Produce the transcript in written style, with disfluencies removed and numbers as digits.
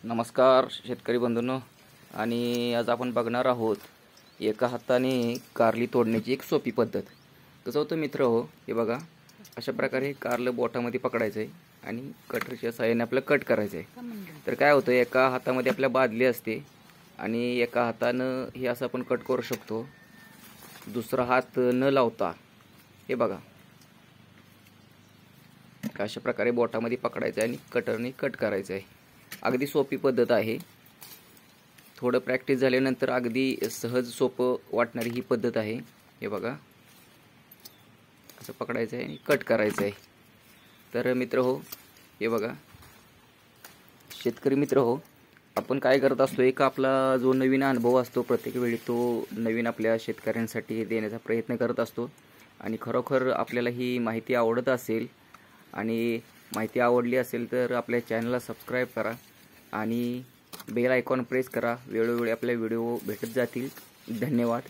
नमस्कार शेतकरी बंधूंनो, आणि आज आपण बघणार आहोत एका हाताने कारली तोडण्याची एक सोपी पद्धत. कसं होतं मित्र हो, हे बघा, अशा प्रकारे कारलं बोटामध्ये पकडायचं आहे आणि कटरच्या साहाय्याने आपलं कट करायचं आहे. तर काय होतं, एका हातामध्ये आपल्या बादली असते आणि एका हातानं हे असं आपण कट करू शकतो. दुसरा हात न लावता हे बघा अशा प्रकारे बोटामध्ये पकडायचं आहे आणि कटरने कट करायचं आहे. अगदी सोपी पद्धत आहे. थोडं प्रॅक्टिस झाल्यानंतर अगदी सहज सोपं वाटणारी ही पद्धत आहे. हे बघा, असं पकडायचं आहे आणि कट करायचं आहे. तर मित्र हो, हे बघा शेतकरी मित्र हो, आपण काय करत असतो, एक आपला जो नवीन अनुभव असतो प्रत्येक वेळी तो नवीन आपल्या शेतकऱ्यांसाठी देण्याचा प्रयत्न करत असतो. आणि खरोखर आपल्याला ही माहिती आवडत असेल आणि माहिती आवडली असेल तर आपल्या चॅनलला सबस्क्राईब करा आणि बेल आयकॉन प्रेस करा. वेळोवेळी आपले व्हिडिओ भेटत जातील. धन्यवाद.